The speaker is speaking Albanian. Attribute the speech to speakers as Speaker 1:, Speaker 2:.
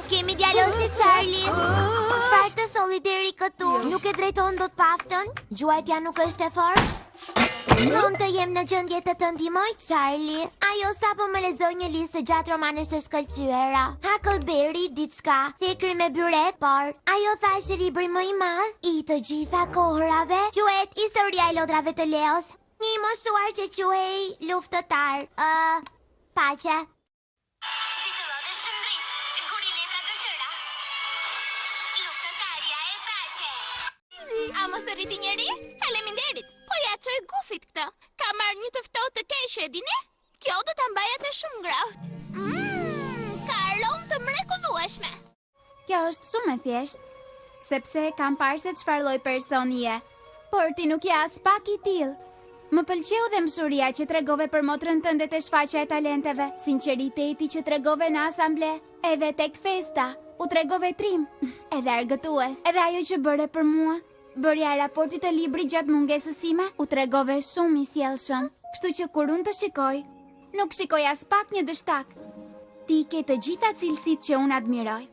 Speaker 1: Kemi djalosit Charlie. Çfarë të solli deri këtu? Nuk e drejton dot paftën? Gjuajtja nuk është e fortë? Mund të jem në gjendje të të ndihmoj, Charlie. Ajo sapo më lexoi një listë gjatë romanesh të shkëlqyera. Huckleberry, diçka, thekri me byrek, por ajo tha që libri më i madh i të gjitha kohërave quhet Historia e lodrave të Leos. Një i moshuar që quhej luftëtar. Paqe.
Speaker 2: A më thërriti njeri? Faleminderit. Po ja çoj gufit këtë. Ka marrë një të ftohtë të keqe, e dini? Kjo do ta mbaj atë shumë ngrohtë. Ka aromë të mrekullueshme.
Speaker 3: Kjo është shumë e thjeshtë, sepse kam parë se çfarë lloj personi je. Por ti nuk je as pak i tillë. Më pëlqeu dhe mshuria që tregove për motrën tënde te shfaqja e talenteve, sinqeriteti që tregove në asamble, edhe tek festa, u tregove trim, edhe argëtues, edhe ajo që bëre për mua. Bërja e raportit të librit gjatë mungesës sime, u tregove shumë i sjellshëm, kështu që kur unë të shikoj, nuk shikoj as pak një dështak. Ti ke të gjitha cilësitë që unë admiroj.